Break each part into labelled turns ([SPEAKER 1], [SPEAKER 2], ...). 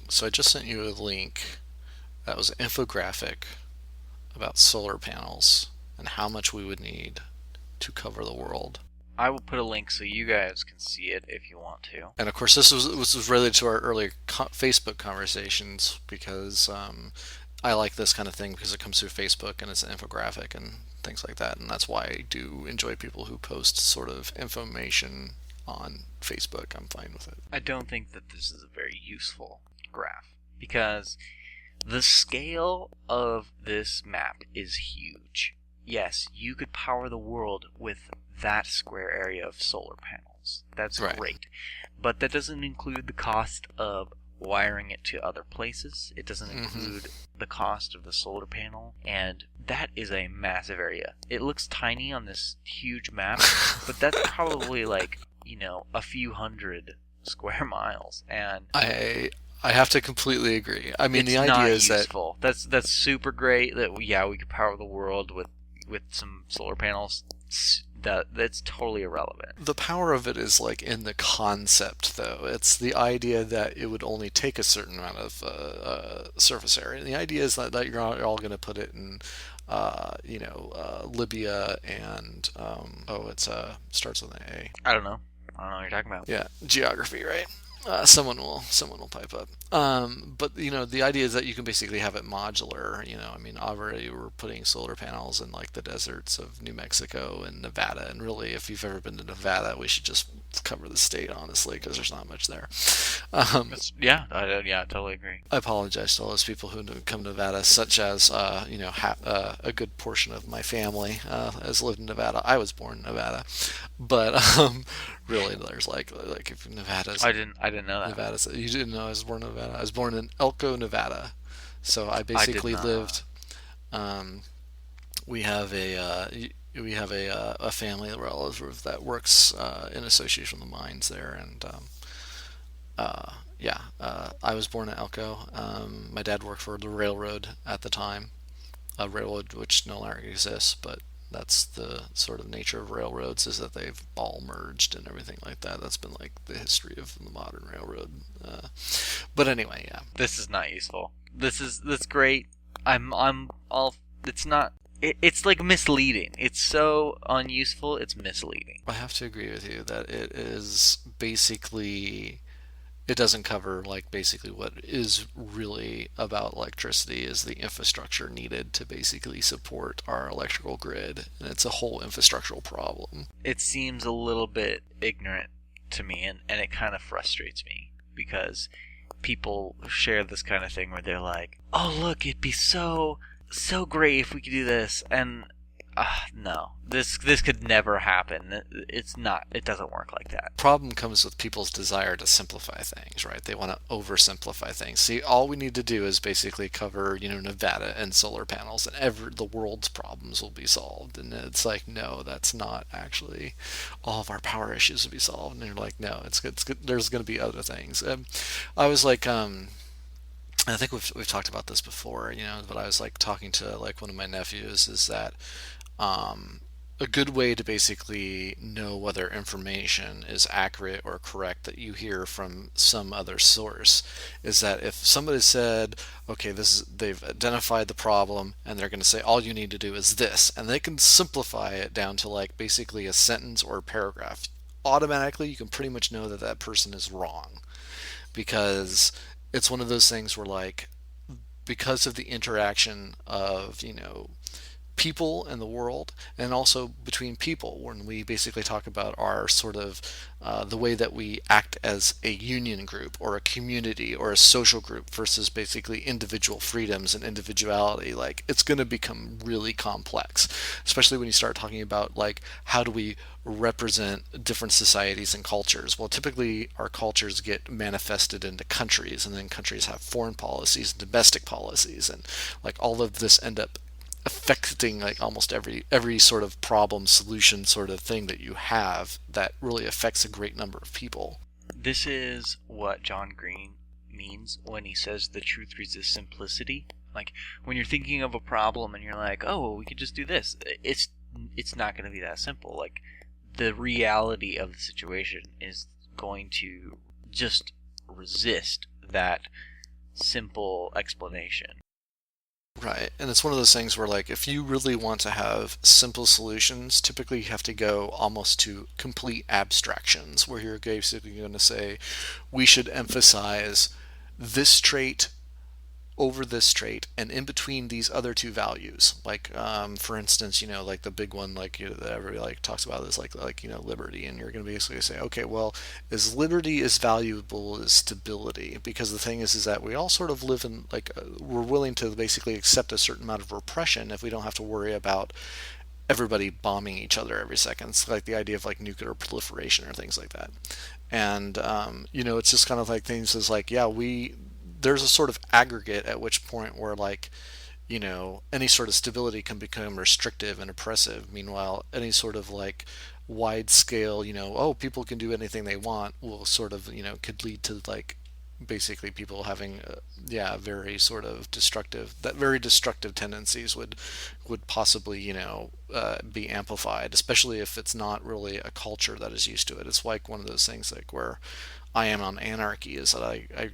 [SPEAKER 1] So I just sent you a link that was an infographic about solar panels and how much we would need to cover the world.
[SPEAKER 2] I will put a link so you guys can see it if you want to.
[SPEAKER 1] And of course, this was related to our earlier Facebook conversations because I like this kind of thing because it comes through Facebook and it's an infographic and things like that. And that's why I do enjoy people who post sort of information on Facebook. I'm fine with it.
[SPEAKER 2] I don't think that this is a very useful graph because the scale of this map is huge. Yes, you could power the world with that square area of solar panels. That's
[SPEAKER 1] Right.
[SPEAKER 2] great. But that doesn't include the cost of wiring it to other places. It doesn't include the cost of the solar panel. And that is a massive area. It looks tiny on this huge map, but that's probably like, a few hundred square miles. And
[SPEAKER 1] I have to completely agree. I mean,
[SPEAKER 2] it's
[SPEAKER 1] the
[SPEAKER 2] not
[SPEAKER 1] idea is that
[SPEAKER 2] useful. That's super great. That we could power the world with some solar panels. That's totally irrelevant.
[SPEAKER 1] the power of it is like in the concept, though. It's the idea that it would only take a certain amount of surface area. And the idea is that you're all going to put it in, Libya and it's starts with an A.
[SPEAKER 2] I don't know. I don't know what you're talking about.
[SPEAKER 1] Yeah, geography, right? Someone will pipe up. But the idea is that you can basically have it modular. I mean, already we're putting solar panels in like the deserts of New Mexico and Nevada. And really, if you've ever been to Nevada, we should just cover the state, honestly, because there's not much there.
[SPEAKER 2] I totally agree.
[SPEAKER 1] I apologize to all those people who come to Nevada, such as a good portion of my family has lived in Nevada. I was born in Nevada, but really, there's like if Nevada's
[SPEAKER 2] I didn't know that.
[SPEAKER 1] Nevada's you didn't know I was born in Nevada. I was born in Elko, Nevada, so I
[SPEAKER 2] I did
[SPEAKER 1] basically
[SPEAKER 2] not.
[SPEAKER 1] lived. Um, we have a family relative that works in association with the mines there, and I was born in Elko. My dad worked for the railroad at the time, a railroad which no longer exists, but that's the sort of nature of railroads is that they've all merged and everything like that. That's been like the history of the modern railroad. But anyway, yeah.
[SPEAKER 2] This is not useful. That's great. I'm all. It's not. It's like misleading. It's so unuseful. It's misleading.
[SPEAKER 1] I have to agree with you that it is basically it doesn't cover like basically what is really about electricity is the infrastructure needed to basically support our electrical grid, and it's a whole infrastructural problem.
[SPEAKER 2] It seems a little bit ignorant to me, and it kind of frustrates me because people share this kind of thing where they're like, "Oh, look, it'd be so great if we could do this," and no, this could never happen. It's not. It doesn't work like that.
[SPEAKER 1] Problem comes with people's desire to simplify things, right? They want to oversimplify things. See, all we need to do is basically cover, Nevada and solar panels, and the world's problems will be solved. And it's like, no, that's not actually all of our power issues will be solved. And you're like, no, it's good. It's good. There's going to be other things. I was like, I think we've talked about this before, but I was like talking to like one of my nephews is that a good way to basically know whether information is accurate or correct that you hear from some other source is that if somebody said, okay, they've identified the problem and they're going to say all you need to do is this, and they can simplify it down to like basically a sentence or a paragraph, automatically you can pretty much know that that person is wrong, because it's one of those things where like because of the interaction of people in the world, and also between people when we basically talk about our sort of the way that we act as a union group or a community or a social group versus basically individual freedoms and individuality. Like it's going to become really complex, especially when you start talking about like how do we represent different societies and cultures. Well, typically our cultures get manifested into countries, and then countries have foreign policies and domestic policies, and like all of this end up affecting like almost every sort of problem solution sort of thing that you have that really affects a great number of people.
[SPEAKER 2] This is what John Green means when he says the truth resists simplicity. Like when you're thinking of a problem and you're like, oh, well, we could just do this. It's it's not going to be that simple. Like, the reality of the situation is going to just resist that simple explanation.
[SPEAKER 1] Right. And it's one of those things where, like, if you really want to have simple solutions, typically you have to go almost to complete abstractions, where you're basically going to say, we should emphasize this trait over this trait and in between these other two values, like for instance, like the big one, like that everybody like talks about is like liberty, and you're going to basically say, okay, well, is liberty as valuable as stability? Because the thing is that we all sort of live in like we're willing to basically accept a certain amount of repression if we don't have to worry about everybody bombing each other every second. It's like the idea of like nuclear proliferation or things like that. And it's just kind of like things is like, yeah, we there's a sort of aggregate at which point where like any sort of stability can become restrictive and oppressive. Meanwhile, any sort of like wide scale, oh, people can do anything they want, will sort of, could lead to like basically people having, very sort of very destructive tendencies would possibly, be amplified, especially if it's not really a culture that is used to it. It's like one of those things like where I am on anarchy is that I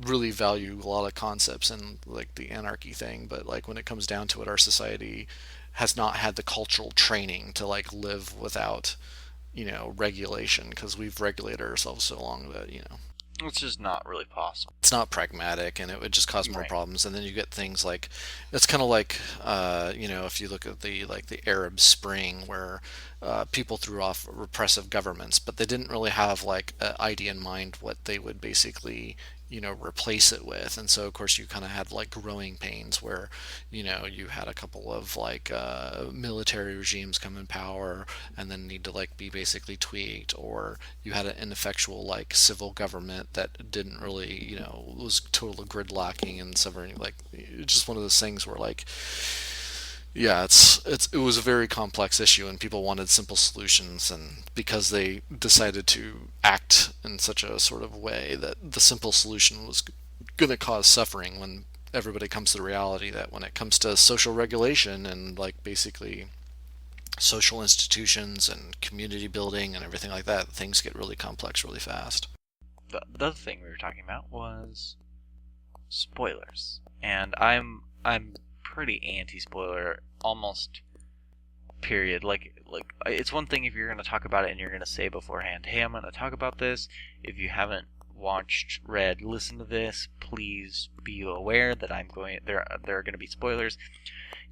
[SPEAKER 1] really value a lot of concepts and like the anarchy thing, but like when it comes down to it, our society has not had the cultural training to like live without regulation, because we've regulated ourselves so long that
[SPEAKER 2] It's just not really possible.
[SPEAKER 1] it's not pragmatic, and it would just cause more
[SPEAKER 2] Right.
[SPEAKER 1] problems. And then you get things like it's kind of like if you look at the Arab Spring, where people threw off repressive governments, but they didn't really have like an idea in mind what they would basically replace it with. And so of course you kind of had like growing pains where you had a couple of like military regimes come in power and then need to like be basically tweaked, or you had an ineffectual like civil government that didn't really was total gridlocking and severing, like it's just one of those things where like yeah, it was a very complex issue, and people wanted simple solutions, and because they decided to act in such a sort of way that the simple solution was going to cause suffering, when everybody comes to the reality that when it comes to social regulation and like basically social institutions and community building and everything like that, things get really complex really fast.
[SPEAKER 2] The other thing we were talking about was spoilers, and I'm pretty anti-spoiler, almost. Period. Like it's one thing if you're going to talk about it and you're going to say beforehand, "Hey, I'm going to talk about this. If you haven't watched, read, listened to this, please be aware that there are going to be spoilers."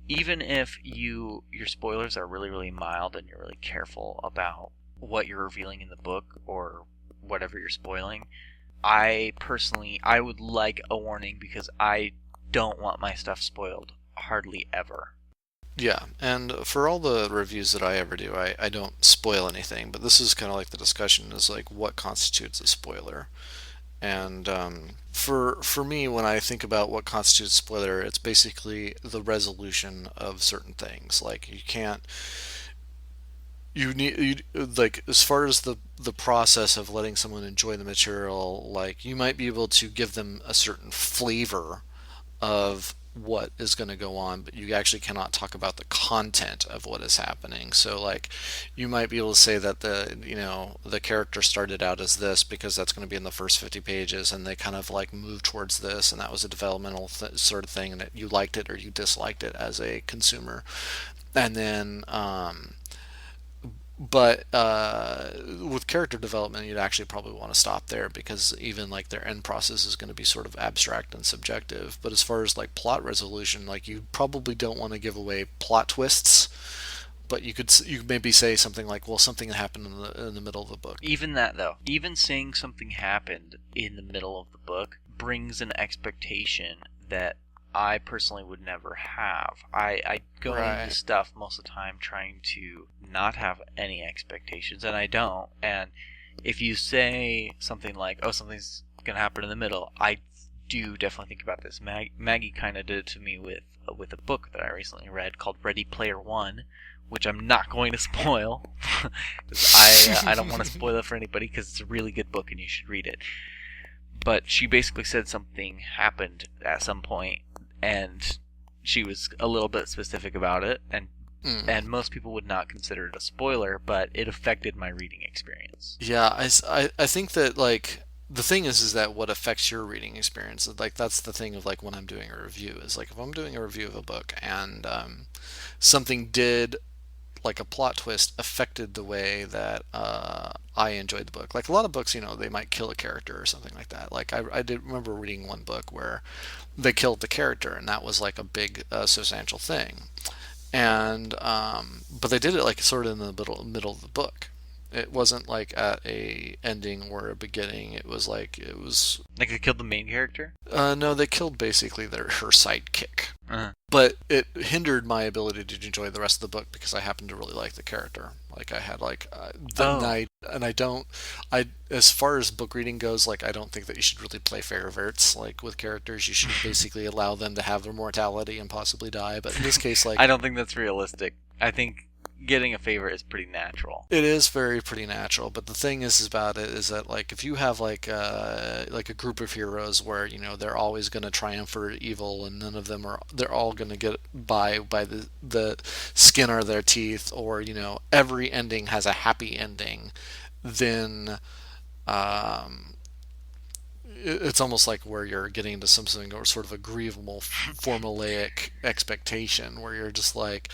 [SPEAKER 2] Even if your spoilers are really really mild and you're really careful about what you're revealing in the book or whatever you're spoiling, I would like a warning, because I don't want my stuff spoiled hardly ever.
[SPEAKER 1] Yeah, and for all the reviews that I ever do, I don't spoil anything, but this is kind of like the discussion is like what constitutes a spoiler. And for me, when I think about what constitutes a spoiler, it's basically the resolution of certain things. Like you can't like as far as the process of letting someone enjoy the material, like you might be able to give them a certain flavor of what is going to go on, but you actually cannot talk about the content of what is happening. So like you might be able to say that the character started out as this because that's going to be in the first 50 pages, and they kind of like moved towards this, and that was a developmental sort of thing, and that you liked it or you disliked it as a consumer. And then but with character development, you'd actually probably want to stop there, because even like their end process is going to be sort of abstract and subjective. But as far as like plot resolution, like you probably don't want to give away plot twists, but you maybe say something like, well, something happened in the middle of the book.
[SPEAKER 2] Even that, though, even saying something happened in the middle of the book brings an expectation that I personally would never have. I go
[SPEAKER 1] Right.
[SPEAKER 2] into stuff most of the time trying to not have any expectations, and I don't. And if you say something like, "Oh, something's gonna happen in the middle," I do definitely think about this. Maggie kind of did it to me with a book that I recently read called Ready Player One, which I'm not going to spoil, because I don't want to spoil it for anybody, because it's a really good book and you should read it. But she basically said something happened at some point, and she was a little bit specific about it, and
[SPEAKER 1] Mm.
[SPEAKER 2] and most people would not consider it a spoiler, but it affected my reading experience.
[SPEAKER 1] Yeah, I think that like the thing is that what affects your reading experience, like that's the thing of like when I'm doing a review is like if I'm doing a review of a book and something did like a plot twist affected the way that I enjoyed the book. Like a lot of books, they might kill a character or something like that. Like I did remember reading one book where they killed the character, and that was like a big substantial thing. And but they did it like sort of in the middle of the book. It wasn't like at a ending or a beginning. It was like it was.
[SPEAKER 2] Like they killed the main character?
[SPEAKER 1] No, they killed basically her sidekick.
[SPEAKER 2] Uh-huh.
[SPEAKER 1] But it hindered my ability to enjoy the rest of the book because I happened to really like the character. Like I had like the
[SPEAKER 2] Oh.
[SPEAKER 1] night, and I don't. I as far as book reading goes, like I don't think that you should really play favorites like with characters. You should basically allow them to have their mortality and possibly die. But in this case, like
[SPEAKER 2] I don't think that's realistic. I think getting a favorite is pretty natural.
[SPEAKER 1] it is very pretty natural, but the thing is about it is that like if you have like a group of heroes where they're always going to triumph over evil and none of them are they're all going to get by the skin of their teeth, or every ending has a happy ending, then um, it's almost like where you're getting into something or sort of a grievable formulaic expectation where you're just like,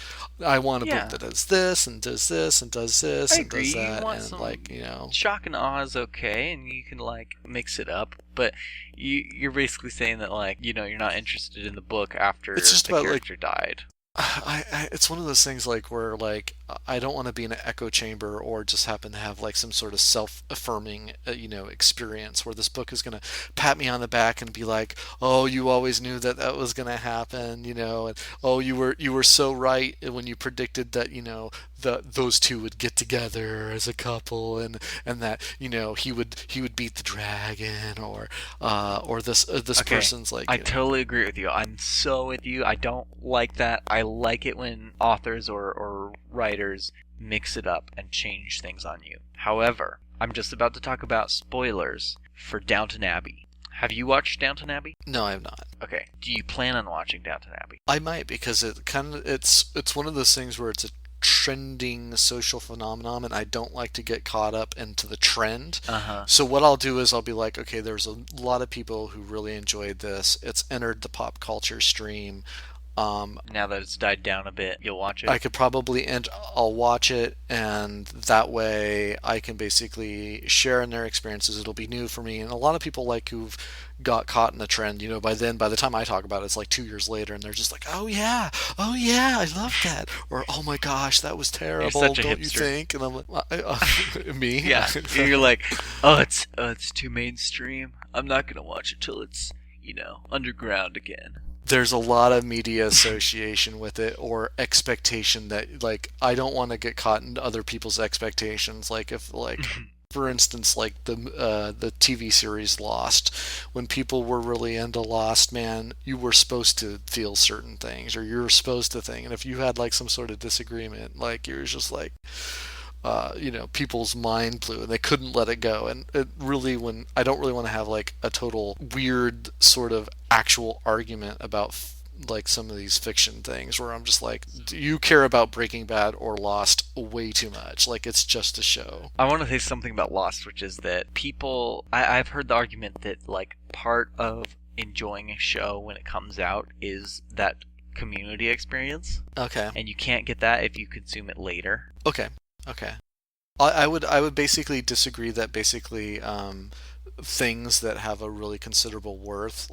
[SPEAKER 1] I want a book
[SPEAKER 2] Yeah,
[SPEAKER 1] that does this and does this and does this
[SPEAKER 2] I
[SPEAKER 1] and does
[SPEAKER 2] agree. You
[SPEAKER 1] that,
[SPEAKER 2] want
[SPEAKER 1] and like
[SPEAKER 2] some shock and awe is okay, and you can like mix it up. But you're basically saying that like you're not interested in the book after
[SPEAKER 1] it's just
[SPEAKER 2] the
[SPEAKER 1] about like
[SPEAKER 2] character died.
[SPEAKER 1] it's one of those things like where like I don't want to be in an echo chamber or just happen to have like some sort of self-affirming experience where this book is going to pat me on the back and be like, oh, you always knew that that was going to happen, and oh, you were so right when you predicted that those two would get together as a couple, and that he would beat the dragon, or this
[SPEAKER 2] Okay,
[SPEAKER 1] person's like,
[SPEAKER 2] I totally agree with you. I'm so with you. I don't like that. I like it when authors or writers mix it up and change things on you. However, I'm just about to talk about spoilers for Downton Abbey. Have you watched Downton Abbey?
[SPEAKER 1] no, I have not.
[SPEAKER 2] Okay. Do you plan on watching Downton Abbey?
[SPEAKER 1] I might, because it's one of those things where it's a trending social phenomenon, and I don't like to get caught up into the trend.
[SPEAKER 2] Uh-huh.
[SPEAKER 1] So what I'll do is I'll be like, okay, there's a lot of people who really enjoyed this. It's entered the pop culture stream.
[SPEAKER 2] Now that it's died down a bit, you'll watch it?
[SPEAKER 1] I could probably and I'll watch it, and that way I can basically share in their experiences. It'll be new for me, and a lot of people like who've got caught in the trend. By the time I talk about it, it's like 2 years later, and they're just like, oh yeah, I love that, or oh my gosh, that was
[SPEAKER 2] You're
[SPEAKER 1] terrible,
[SPEAKER 2] such a
[SPEAKER 1] don't you
[SPEAKER 2] hipster.
[SPEAKER 1] think? And I'm like, me?
[SPEAKER 2] Yeah. You're like, it's too mainstream. I'm not gonna watch it till it's, underground again.
[SPEAKER 1] There's a lot of media association with it, or expectation that like I don't want to get caught in other people's expectations. Like if like for instance like the TV series Lost, when people were really into Lost, man, you were supposed to feel certain things, or you were supposed to think, and if you had like some sort of disagreement, like you're just like people's mind blew and they couldn't let it go. And it really, when I don't really want to have like a total weird sort of actual argument about like some of these fiction things where I'm just like, do you care about Breaking Bad or Lost way too much? Like it's just a show.
[SPEAKER 2] I want to say something about Lost, which is that I've heard the argument that like part of enjoying a show when it comes out is that community experience,
[SPEAKER 1] Okay.
[SPEAKER 2] and you can't get that if you consume it later.
[SPEAKER 1] Okay. Okay. I would basically disagree that basically things that have a really considerable worth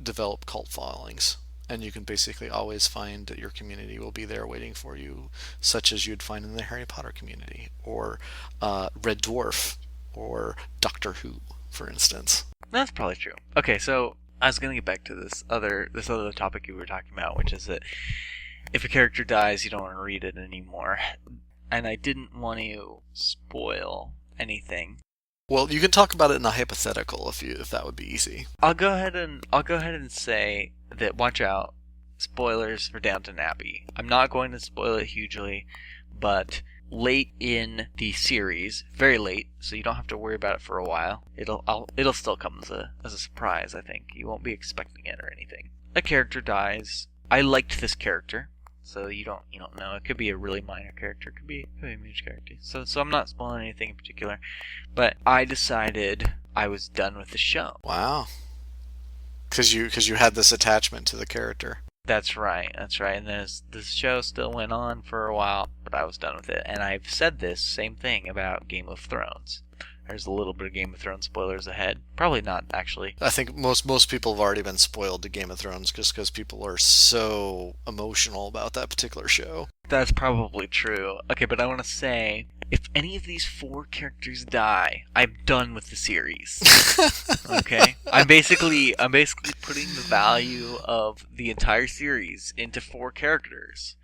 [SPEAKER 1] develop cult followings, and you can basically always find that your community will be there waiting for you, such as you'd find in the Harry Potter community, or Red Dwarf, or Doctor Who, for instance.
[SPEAKER 2] That's probably true. Okay, so I was gonna get back to this other topic you were talking about, which is that if a character dies, you don't want to read it anymore. And I didn't want to spoil anything.
[SPEAKER 1] Well, you can talk about it in a hypothetical if that would be easy.
[SPEAKER 2] I'll go ahead and say that watch out, spoilers for Downton Abbey. I'm not going to spoil it hugely, but late in the series, very late, so you don't have to worry about it for a while. It'll still come as a surprise. I think you won't be expecting it or anything. A character dies. I liked this character. So you don't know. It could be a really minor character. It could be a major character. So I'm not spoiling anything in particular. But I decided I was done with the show.
[SPEAKER 1] Wow. Because you had this attachment to the character.
[SPEAKER 2] That's right. That's right. And this show still went on for a while, but I was done with it. And I've said this same thing about Game of Thrones. There's a little bit of Game of Thrones spoilers ahead. Probably not, actually.
[SPEAKER 1] I think most people have already been spoiled to Game of Thrones just because people are so emotional about that particular show.
[SPEAKER 2] That's probably true. Okay, but I want to say, if any of these four characters die, I'm done with the series. Okay? I'm basically putting the value of the entire series into four characters.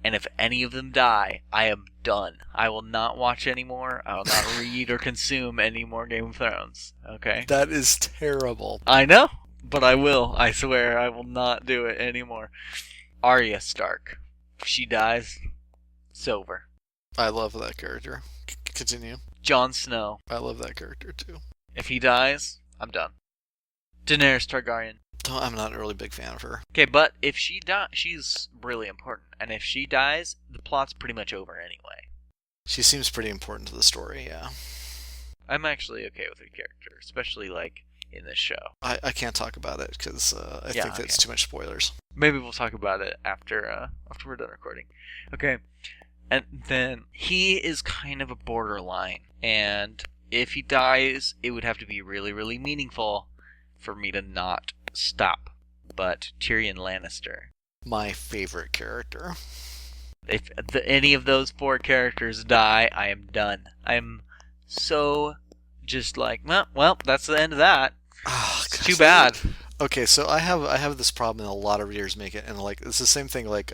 [SPEAKER 2] And if any of them die, I am done. I will not watch anymore. I will not read or consume any more Game of Thrones. Okay?
[SPEAKER 1] That is terrible.
[SPEAKER 2] I know, but I will. I swear I will not do it anymore. Arya Stark. If she dies, it's over.
[SPEAKER 1] I love that character. Continue.
[SPEAKER 2] Jon Snow.
[SPEAKER 1] I love that character too.
[SPEAKER 2] If he dies, I'm done. Daenerys Targaryen.
[SPEAKER 1] I'm not a really big fan of her.
[SPEAKER 2] Okay, but if she dies, she's really important. And if she dies, the plot's pretty much over anyway.
[SPEAKER 1] She seems pretty important to the story, yeah.
[SPEAKER 2] I'm actually okay with her character, especially, like, in this show.
[SPEAKER 1] I can't talk about it because I think that's too much spoilers.
[SPEAKER 2] Maybe we'll talk about it after we're done recording. Okay, and then he is kind of a borderline. And if he dies, it would have to be really, really meaningful for me to not stop. But Tyrion Lannister.
[SPEAKER 1] My favorite character.
[SPEAKER 2] If any of those four characters die, I am done. I'm so just like, well, that's the end of that.
[SPEAKER 1] Oh,
[SPEAKER 2] it's too bad.
[SPEAKER 1] Okay, so I have this problem, and a lot of readers make it, and like it's the same thing. Like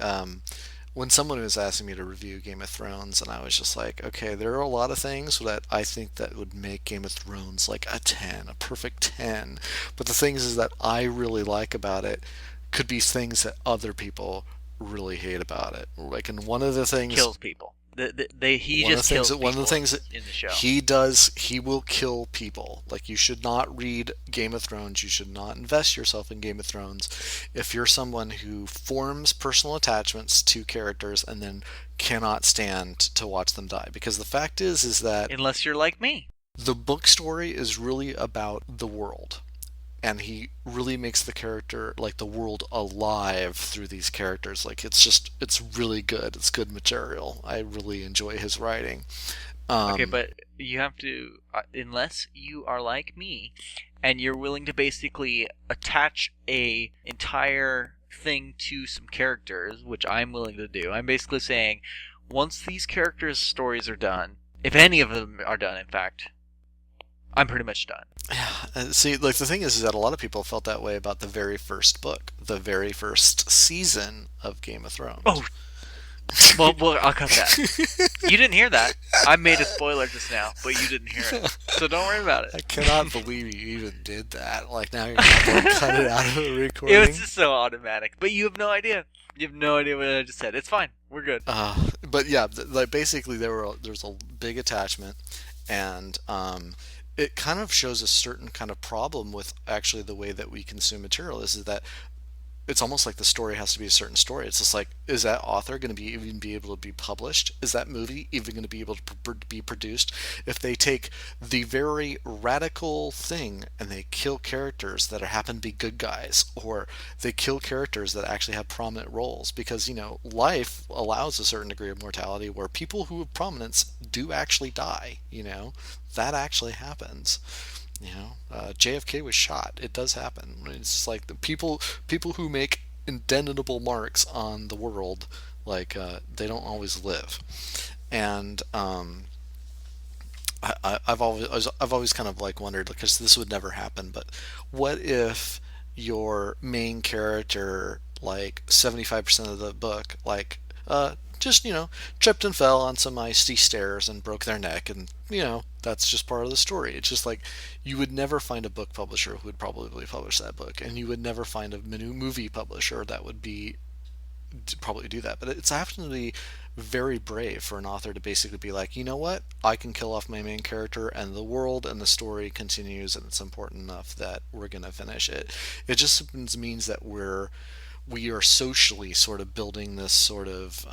[SPEAKER 1] when someone was asking me to review Game of Thrones, and I was just like, okay, there are a lot of things that I think that would make Game of Thrones like a 10, a perfect 10. But the things is that I really like about it could be things that other people really hate about it. Like, and one of the things
[SPEAKER 2] kills people. He just kills people.
[SPEAKER 1] One of the things that
[SPEAKER 2] in the show.
[SPEAKER 1] He does, he will kill people. Like, you should not read Game of Thrones. You should not invest yourself in Game of Thrones if you're someone who forms personal attachments to characters and then cannot stand to watch them die. Because the fact is that
[SPEAKER 2] unless you're like me,
[SPEAKER 1] the book story is really about the world. And he really makes the character, like the world, alive through these characters. Like, it's really good. It's good material. I really enjoy his writing.
[SPEAKER 2] Okay, but you have to, unless you are like me, and you're willing to basically attach a entire thing to some characters, which I'm willing to do. I'm basically saying, once these characters' stories are done, if any of them are done, in fact, I'm pretty much done.
[SPEAKER 1] Yeah. See, like the thing is that a lot of people felt that way about the very first book, the very first season of Game of Thrones.
[SPEAKER 2] Oh, well, I'll cut that. You didn't hear that. I made a spoiler just now, but you didn't hear it, so don't worry about it.
[SPEAKER 1] I cannot believe you even did that. Like, now you're going to cut it out of the recording.
[SPEAKER 2] It was just so automatic, but you have no idea. You have no idea what I just said. It's fine. We're good.
[SPEAKER 1] But yeah, like basically there was a big attachment, and it kind of shows a certain kind of problem with actually the way that we consume material is that it's almost like the story has to be a certain story. It's just like, is that author going to even be able to be published? Is that movie even going to be able to be produced? If they take the very radical thing and they kill characters that happen to be good guys, or they kill characters that actually have prominent roles, because, you know, life allows a certain degree of mortality where people who have prominence do actually die, you know, that actually happens. You know, JFK was shot. It does happen. It's like the people who make indelible marks on the world, like they don't always live. And I've always kind of like wondered, because this would never happen, but what if your main character, like 75% of the book, like just, you know, tripped and fell on some icy stairs and broke their neck, and, you know, that's just part of the story. It's just like, you would never find a book publisher who would probably publish that book, and you would never find a movie publisher that would probably do that. But it's happened to be very brave for an author to basically be like, you know what, I can kill off my main character and the world and the story continues, and it's important enough that we're going to finish it. It just means that we are socially sort of building this sort of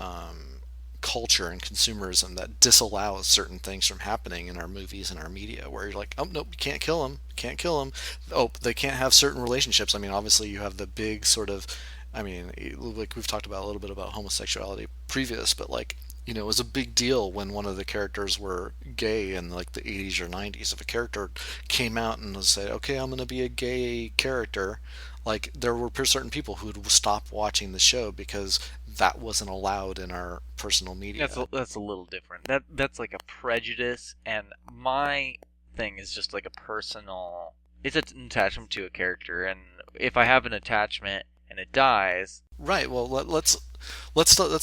[SPEAKER 1] culture and consumerism that disallows certain things from happening in our movies and our media, where you're like, oh nope, you can't kill them, can't kill them. Oh, they can't have certain relationships. I mean, obviously you have the big sort of, I mean, like we've talked about a little bit about homosexuality previous, but like, you know, it was a big deal when one of the characters were gay in like the 80s or 90s. If a character came out and was say, okay, I'm going to be a gay character, like there were certain people who would stop watching the show because that wasn't allowed in our personal media.
[SPEAKER 2] That's a little different. That's like a prejudice, and my thing is just like a personal. It's an attachment to a character, and if I have an attachment and it dies,
[SPEAKER 1] Right. Well, let's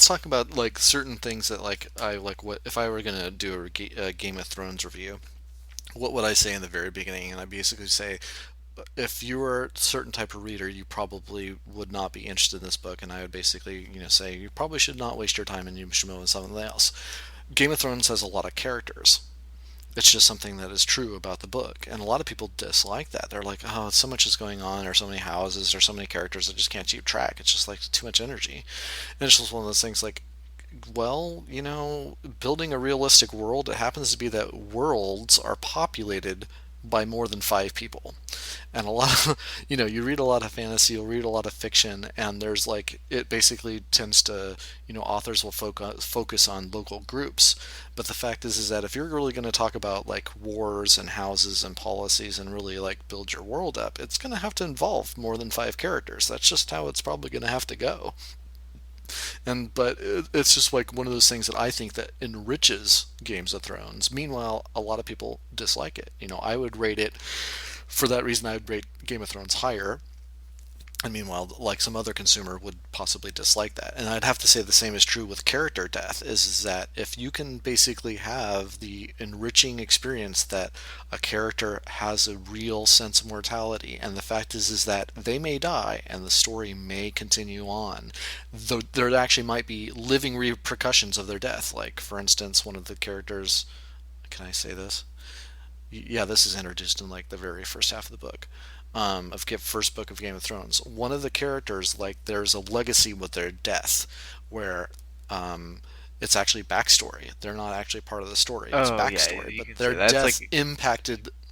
[SPEAKER 1] talk about like certain things that like I like. What if I were gonna do a Game of Thrones review? What would I say in the very beginning? And I basically say, if you were a certain type of reader, you probably would not be interested in this book, and I would basically, you know, say you probably should not waste your time and you should move on to something else. Game of Thrones has a lot of characters. It's just something that is true about the book, and a lot of people dislike that. They're like, oh, so much is going on, or so many houses, or so many characters, I just can't keep track. It's just like too much energy. And it's just one of those things like, well, you know, building a realistic world, it happens to be that worlds are populated by more than 5 people. And a lot of, you know, you read a lot of fantasy, you'll read a lot of fiction, and there's like, it basically tends to, you know, authors will focus on local groups. But the fact is that if you're really going to talk about like wars and houses and policies and really like build your world up, it's going to have to involve more than 5 characters. That's just how it's probably going to have to go. And but it's just like one of those things that I think that enriches Games of Thrones. Meanwhile, a lot of people dislike it. You know, I would rate it for that reason. I would rate Game of Thrones higher, and meanwhile, like some other consumer would possibly dislike that. And I'd have to say the same is true with character death, is that if you can basically have the enriching experience that a character has a real sense of mortality, and the fact is that they may die and the story may continue on, though there actually might be living repercussions of their death. Like, for instance, one of the characters, can I say this? Yeah, this is introduced in like the very first half of the book, of first book of Game of Thrones. One of the characters, like, there's a legacy with their death, where it's actually backstory. They're not actually part of the story. It's
[SPEAKER 2] oh yeah,
[SPEAKER 1] backstory,
[SPEAKER 2] you
[SPEAKER 1] but
[SPEAKER 2] can say
[SPEAKER 1] their
[SPEAKER 2] that's
[SPEAKER 1] death
[SPEAKER 2] like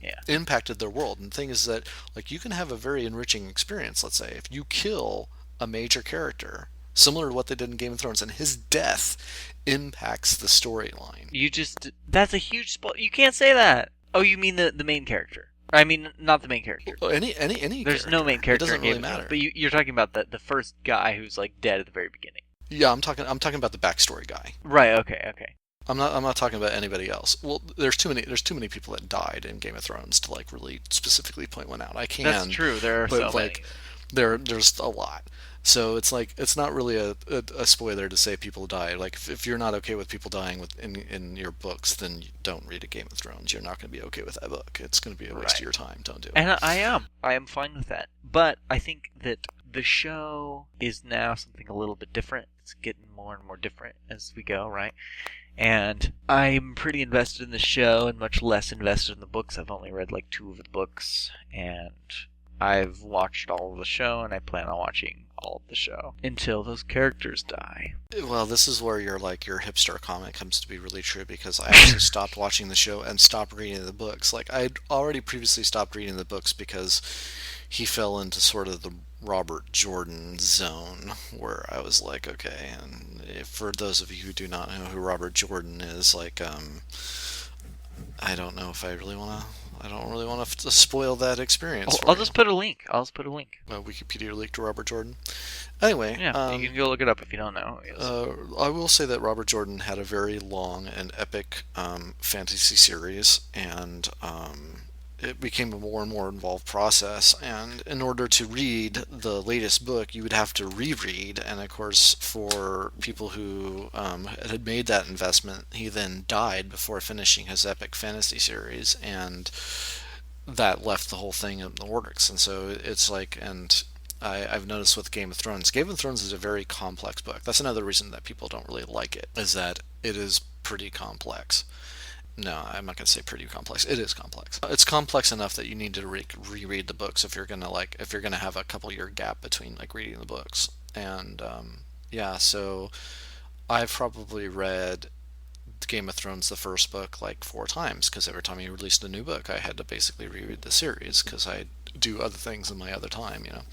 [SPEAKER 2] yeah.
[SPEAKER 1] impacted their world. And the thing is that like you can have a very enriching experience. Let's say if you kill a major character, similar to what they did in Game of Thrones, and his death impacts the storyline.
[SPEAKER 2] You just that's a huge spoil. You can't say that. Oh, you mean the main character? I mean, not the main character.
[SPEAKER 1] Any
[SPEAKER 2] There's
[SPEAKER 1] character.
[SPEAKER 2] no main
[SPEAKER 1] It
[SPEAKER 2] character
[SPEAKER 1] doesn't
[SPEAKER 2] in
[SPEAKER 1] really
[SPEAKER 2] Game of Thrones,
[SPEAKER 1] matter.
[SPEAKER 2] but you're talking about the first guy who's like dead at the very beginning.
[SPEAKER 1] Yeah, I'm talking about the backstory guy.
[SPEAKER 2] Right. Okay. Okay.
[SPEAKER 1] I'm not talking about anybody else. Well, there's too many people that died in Game of Thrones to like really specifically point one out. I
[SPEAKER 2] That's
[SPEAKER 1] can,
[SPEAKER 2] true. There are so
[SPEAKER 1] but
[SPEAKER 2] many.
[SPEAKER 1] like there's a lot. So it's like it's not really a spoiler to say people die. Like if you're not okay with people dying in your books, then you don't read a Game of Thrones. You're not going to be okay with that book. It's going to be a waste of
[SPEAKER 2] Right.
[SPEAKER 1] your time. Don't do it.
[SPEAKER 2] And I am fine with that. But I think that the show is now something a little bit different. It's getting more and more different as we go, right? And I'm pretty invested in the show and much less invested in the books. I've only read like 2 of the books, and I've watched all of the show, and I plan on watching all of the show until those characters die.
[SPEAKER 1] Well, this is where your hipster comment comes to be really true, because I actually stopped watching the show and stopped reading the books. Like I'd already previously stopped reading the books because he fell into sort of the Robert Jordan zone, where I was like, okay. And for those of you who do not know who Robert Jordan is, like, I don't know if I really want to. I don't really want to spoil that experience for
[SPEAKER 2] I'll
[SPEAKER 1] you.
[SPEAKER 2] just put a link. I'll just put a link.
[SPEAKER 1] A Wikipedia link to Robert Jordan. Anyway,
[SPEAKER 2] Yeah, you can go look it up if you don't know who he is.
[SPEAKER 1] I will say that Robert Jordan had a very long and epic fantasy series, and it became a more and more involved process. And in order to read the latest book, you would have to reread. And of course, for people who had made that investment, he then died before finishing his epic fantasy series, and that left the whole thing in the works. And so it's like, and I've noticed with Game of Thrones, Game of Thrones is a very complex book. That's another reason that people don't really like it, is that it is pretty complex. No, I'm not going to say pretty complex. It is complex. It's complex enough that you need to reread the books if you're gonna have a couple year gap between like reading the books. And yeah, so I've probably read Game of Thrones, the first book, like 4 times, because every time he released a new book, I had to basically reread the series because I do other things in my other time, you know.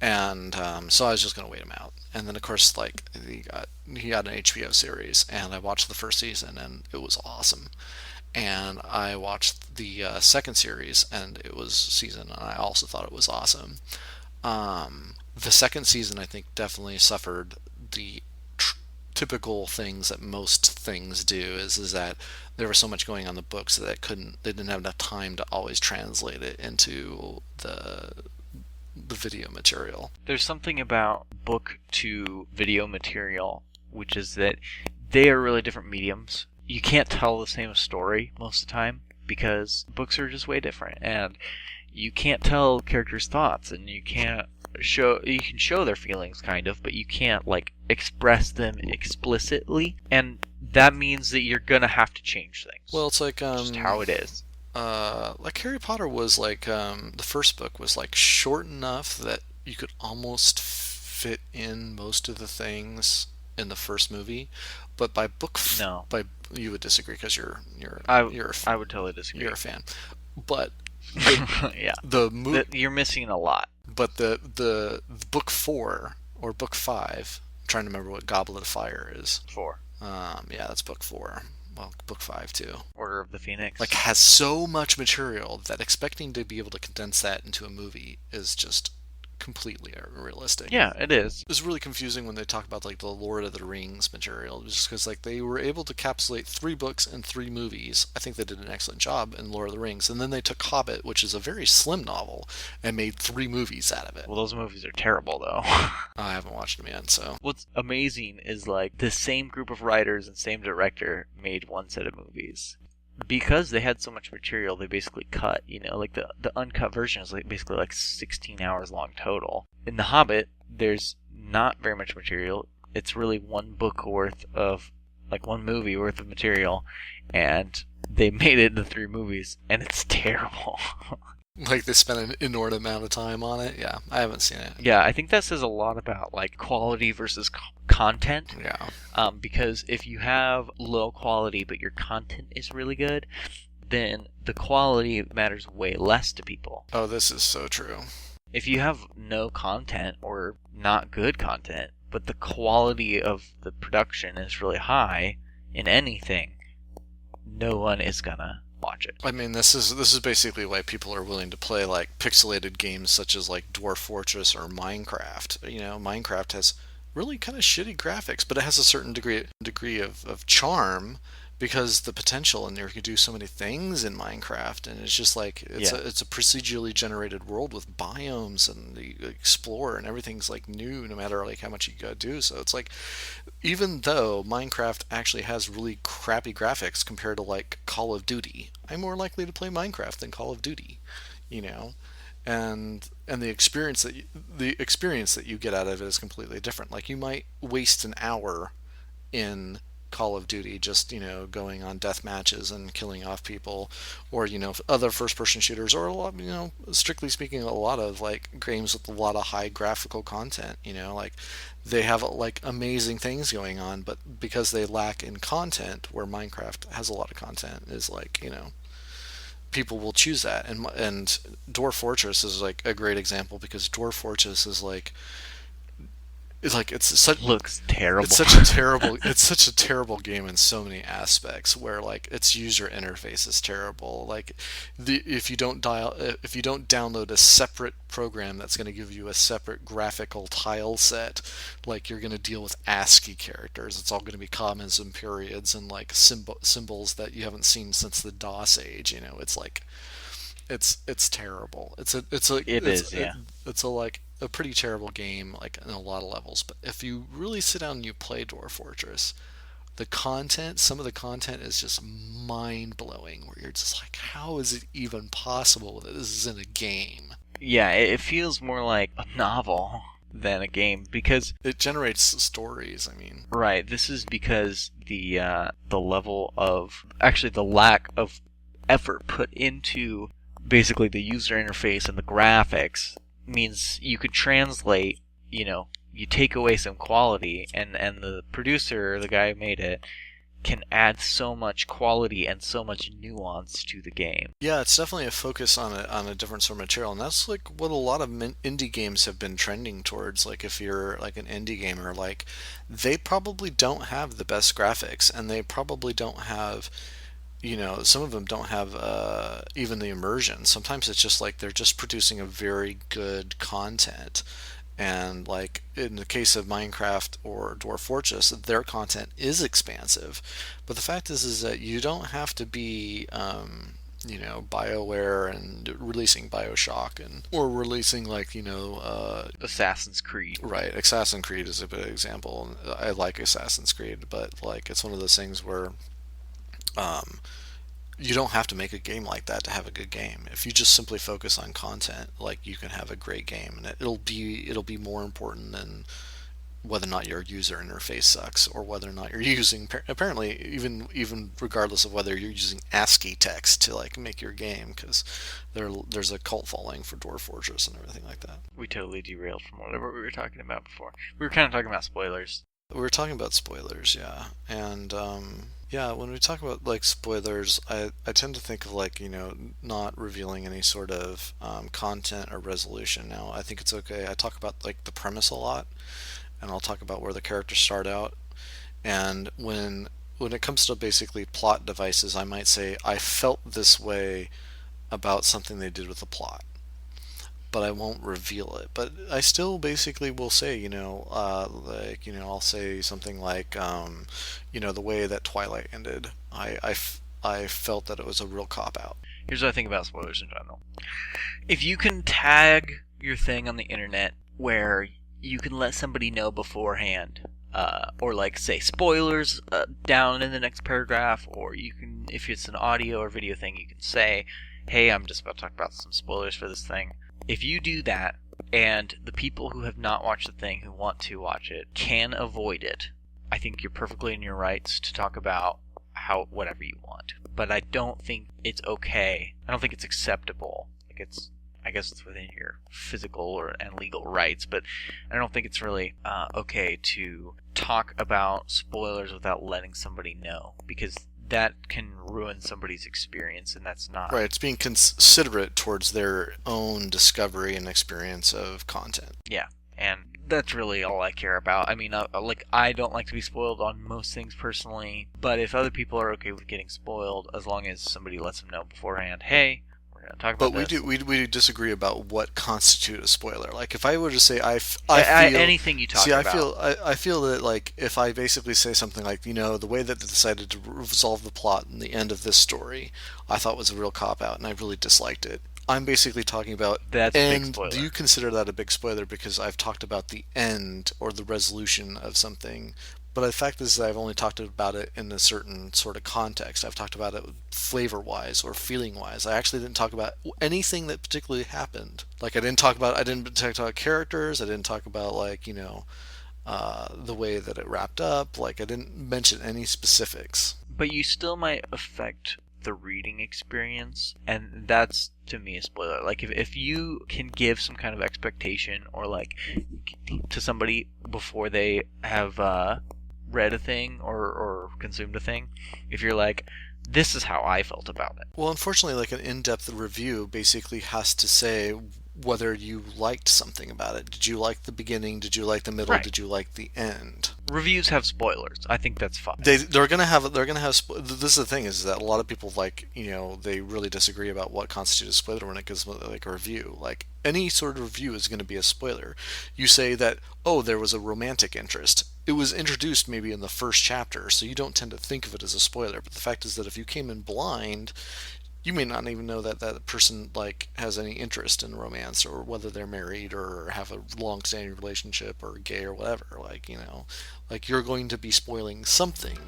[SPEAKER 1] And so I was just gonna wait him out. And then of course, like he got an HBO series, and I watched the first season, and it was awesome. And I watched the second series, and it was season, and I also thought it was awesome. The second season, I think, definitely suffered the typical things that most things do. Is that there was so much going on in the books that they didn't have enough time to always translate it into the video material.
[SPEAKER 2] There's something about book to video material, which is that they are really different mediums. You can't tell the same story most of the time because books are just way different, and you can't tell characters' thoughts, and you can show their feelings kind of, but you can't like express them explicitly, and that means that you're gonna have to change things.
[SPEAKER 1] Well, it's like
[SPEAKER 2] just how it is.
[SPEAKER 1] like Harry Potter was like the first book was like short enough that you could almost fit in most of the things in the first movie, but
[SPEAKER 2] No,
[SPEAKER 1] by you would disagree because you're
[SPEAKER 2] I would totally disagree.
[SPEAKER 1] you're a fan, but the
[SPEAKER 2] Yeah,
[SPEAKER 1] the mo-
[SPEAKER 2] you're missing a lot.
[SPEAKER 1] but the book 4 or book 5. I'm trying to remember what Goblet of Fire is.
[SPEAKER 2] For
[SPEAKER 1] Yeah, that's book 4. Well, book 5 too.
[SPEAKER 2] Order of the Phoenix.
[SPEAKER 1] Like has so much material that expecting to be able to condense that into a movie is just completely unrealistic.
[SPEAKER 2] Yeah, it is.
[SPEAKER 1] It's really confusing when they talk about like the Lord of the Rings material, just because like they were able to encapsulate 3 books and 3 movies. I think they did an excellent job in Lord of the Rings, and then they took Hobbit, which is a very slim novel, and made 3 movies out of it.
[SPEAKER 2] Well, those movies are terrible, though.
[SPEAKER 1] I haven't watched them yet, so
[SPEAKER 2] What's amazing is like the same group of writers and same director made one set of movies. Because they had so much material, they basically cut, like the uncut version is like basically like 16 hours long total. In The Hobbit, there's not very much material. It's really one book worth of, like one movie worth of material, and they made it into 3 movies, and it's terrible.
[SPEAKER 1] like they spent an inordinate amount of time on it. Yeah, I haven't seen it.
[SPEAKER 2] Yeah, I think that says a lot about like quality versus content.
[SPEAKER 1] Yeah.
[SPEAKER 2] Because if you have low quality but your content is really good, then the quality matters way less to people.
[SPEAKER 1] Oh, this is so true.
[SPEAKER 2] If you have no content or not good content, but the quality of the production is really high in anything, no one is gonna watch it.
[SPEAKER 1] I mean, this is basically why people are willing to play like pixelated games such as like Dwarf Fortress or Minecraft. You know, Minecraft has really kind of shitty graphics, but it has a certain degree of charm because the potential in there, you can do so many things in Minecraft, and it's just like
[SPEAKER 2] Yeah.
[SPEAKER 1] it's a procedurally generated world with biomes, and you explore, and everything's like new no matter like how much you gotta do. So it's like, even though Minecraft actually has really crappy graphics compared to like Call of Duty, I'm more likely to play Minecraft than Call of Duty, you know. And the experience that you get out of it is completely different. Like you might waste an hour in Call of Duty just, going on death matches and killing off people, or, other first person shooters, or a lot, strictly speaking, a lot of like games with a lot of high graphical content, like they have like amazing things going on, but because they lack in content, where Minecraft has a lot of content, is like, people will choose that. And Dwarf Fortress is like a great example, because Dwarf Fortress is like it's such
[SPEAKER 2] Looks terrible.
[SPEAKER 1] it's such a terrible game in so many aspects, where like its user interface is terrible. Like if you don't download a separate program that's going to give you a separate graphical tile set, like you're going to deal with ASCII characters. It's all going to be commas and periods and like symbols that you haven't seen since the DOS age. It's like it's terrible. It's a like a pretty terrible game, like in a lot of levels. But if you really sit down and you play Dwarf Fortress, some of the content is just mind blowing. Where you're just like, how is it even possible that this is in a game?
[SPEAKER 2] Yeah, it feels more like a novel than a game, because
[SPEAKER 1] it generates stories. I mean,
[SPEAKER 2] right. This is because the level of, actually the lack of effort put into basically the user interface and the graphics means you could translate, you take away some quality, and the producer, the guy who made it, can add so much quality and so much nuance to the game.
[SPEAKER 1] Yeah, it's definitely a focus on a different sort of material, and that's like what a lot of indie games have been trending towards. Like if you're like an indie gamer, like they probably don't have the best graphics, and they probably don't have, some of them don't have even the immersion. Sometimes it's just like they're just producing a very good content. And like in the case of Minecraft or Dwarf Fortress, their content is expansive. But the fact is that you don't have to be, BioWare and releasing Bioshock and or releasing like
[SPEAKER 2] Assassin's Creed.
[SPEAKER 1] right. Assassin's Creed is a good example. I like Assassin's Creed, but like it's one of those things where um, you don't have to make a game like that to have a good game. If you just simply focus on content, like you can have a great game, and it'll be more important than whether or not your user interface sucks or whether or not you're using apparently even regardless of whether you're using ASCII text to like make your game, because there's a cult following for Dwarf Fortress and everything like that.
[SPEAKER 2] We totally derailed from whatever we were talking about before. We were kind of talking about spoilers.
[SPEAKER 1] We were talking about spoilers, yeah, and yeah, when we talk about like spoilers, I tend to think of like not revealing any sort of content or resolution. Now, I think it's okay. I talk about like the premise a lot, and I'll talk about where the characters start out. And when it comes to basically plot devices, I might say I felt this way about something they did with the plot, but I won't reveal it. But I still basically will say, I'll say something like, the way that Twilight ended. I felt that it was a real cop out.
[SPEAKER 2] Here's what I think about spoilers in general. If you can tag your thing on the internet where you can let somebody know beforehand, or like say spoilers down in the next paragraph, or you can, if it's an audio or video thing, you can say, hey, I'm just about to talk about some spoilers for this thing. If you do that, and the people who have not watched the thing who want to watch it can avoid it, I think you're perfectly in your rights to talk about whatever you want. But I don't think it's okay. I don't think it's acceptable. I guess it's within your physical and legal rights, but I don't think it's really okay to talk about spoilers without letting somebody know, because that can ruin somebody's experience, and that's not
[SPEAKER 1] right. It's being considerate towards their own discovery and experience of content.
[SPEAKER 2] Yeah, and that's really all I care about. I mean, I don't like to be spoiled on most things personally, but if other people are okay with getting spoiled, as long as somebody lets them know beforehand, hey, we're going to talk about
[SPEAKER 1] this. But we do disagree about what constitutes a spoiler. Like if I were to say I feel
[SPEAKER 2] anything you talk about.
[SPEAKER 1] I feel that like if I basically say something like the way that they decided to resolve the plot in the end of this story, I thought was a real cop out, and I really disliked it. I'm basically talking about
[SPEAKER 2] that's a big spoiler.
[SPEAKER 1] Do you consider that a big spoiler because I've talked about the end or the resolution of something? But the fact is that I've only talked about it in a certain sort of context. I've talked about it flavor-wise or feeling-wise. I actually didn't talk about anything that particularly happened. Like I didn't talk about characters. I didn't talk about like the way that it wrapped up. Like I didn't mention any specifics.
[SPEAKER 2] But you still might affect the reading experience, and that's to me a spoiler. Like if you can give some kind of expectation or like to somebody before they have read a thing or consumed a thing, if you're like, this is how I felt about it.
[SPEAKER 1] Well, unfortunately, like an in-depth review basically has to say whether you liked something about it. Did you like the beginning? Did you like the middle?
[SPEAKER 2] Right.
[SPEAKER 1] Did you like the end?
[SPEAKER 2] Reviews have spoilers. I think that's fine.
[SPEAKER 1] They're gonna have this is the thing, is that a lot of people like they really disagree about what constitutes a spoiler when it comes to like a review. Like any sort of review is going to be a spoiler. You say that, oh, there was a romantic interest. It was introduced maybe in the first chapter, so you don't tend to think of it as a spoiler. But the fact is that if you came in blind, you may not even know that that person like has any interest in romance, or whether they're married or have a long-standing relationship or gay or whatever. Like like you're going to be spoiling something.